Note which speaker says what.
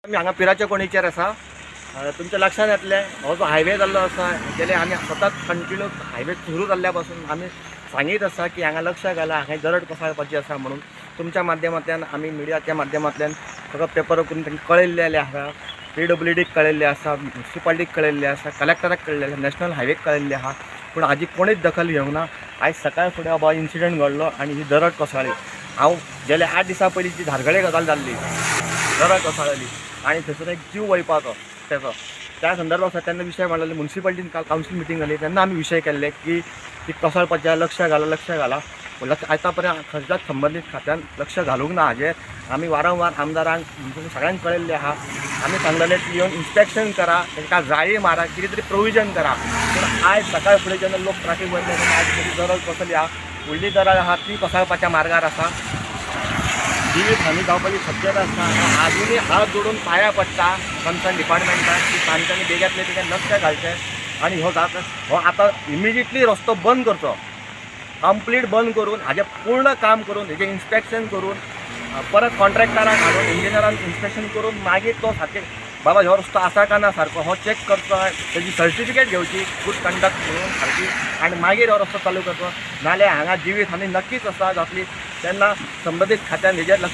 Speaker 1: आमी हांगा पिराच्या कोणीचेर आसा. तुमच्या लक्षात येतलें हो जो हायवे जाल्लो आसा गेले आमी सतत कंटिन्यू हायवे सुरू जाल्ल्या पासून आमी सांगीत आसा की हांगा लक्ष घाला, हांगा दरड कोसळपाची आसा म्हणून. तुमच्या माध्यमांतल्यान आमी मिडियाच्या माध्यमांतल्यान सगळं पेपर करून तांकां कळयल्लें आसा. PWDक कळयल्लें आसा, म्युनिसिपालिटीक कळयल्लें आसा, कलेक्टराक कळयल्लें आसा, नॅशनल हायवेक कळयल्लें आहा. पूण हाजी कोणीच दखल घेवंक ना. आयज सकाळ फुडें हो इन्सिडंट घडलो आनी ही दरड कोसळ्ळी. हांव गेले 8 दिसां पयलीं जी धारगळे गजाल जाल्ली, दरड कोसळ्ळी आनी थंयसर एक जीव वयपाचो तेचो, त्या संदर्भात तेन्ना विशय मांडलेले. म्युनिसिपालिटीन काल कावन्सील मिटींग जाली तेन्ना आमी विशय केल्ले की ती कोसळपाचें लक्ष घाला. आतां पर्यंत खंयच्याच संबंदीत खात्यान लक्ष घालूंक ना हाजेर. आमी वारंवार आमदारांक सगळ्यांक कळयल्लें आहा. आमी सांगलेलें की येवन इन्स्पेक्शन करा, तांकां जाळी मारा, कितें तरी प्रोविजन करा. पूण आयज सकाळ फुडें जेन्ना लोक ट्रॅफिक बंद तेन्ना आयज तरी दरड कोसळ्ळी आहा. व्हडली दरड आहा ती कोसळपाच्या मार्गार आसा. जिवीत हानी जावपाची शक्यता आसता. आजुनूय हात जोडून पांयां पडटा कन्सर्न डिपार्टमेंटाक की तांच्यांनी बेग्यातलें तेजें लक्ष घालचें आनी हो आतां इमिजिएटली रस्तो बंद करचो, कंप्लीट बंद करून हाजें पूर्ण काम करून हेजें इन्स्पेक्शन करून परत कॉन्ट्रॅक्टराक हाडून इंजिनियरान इन्स्पेक्शन करून मागीर तो सारकें बाबा हो रस्तो आसा काय ना सारको हो चॅक करचो, तेजी सर्टिफिकेट घेवची गुड कंडक्ट म्हणून सारकी, आनी मागीर हो रस्तो चालू करचो. नाल्यार हांगा जिवीत हानी नक्कीच आसा जातली. तेन्ना संबंदीत खात्यान हेजेर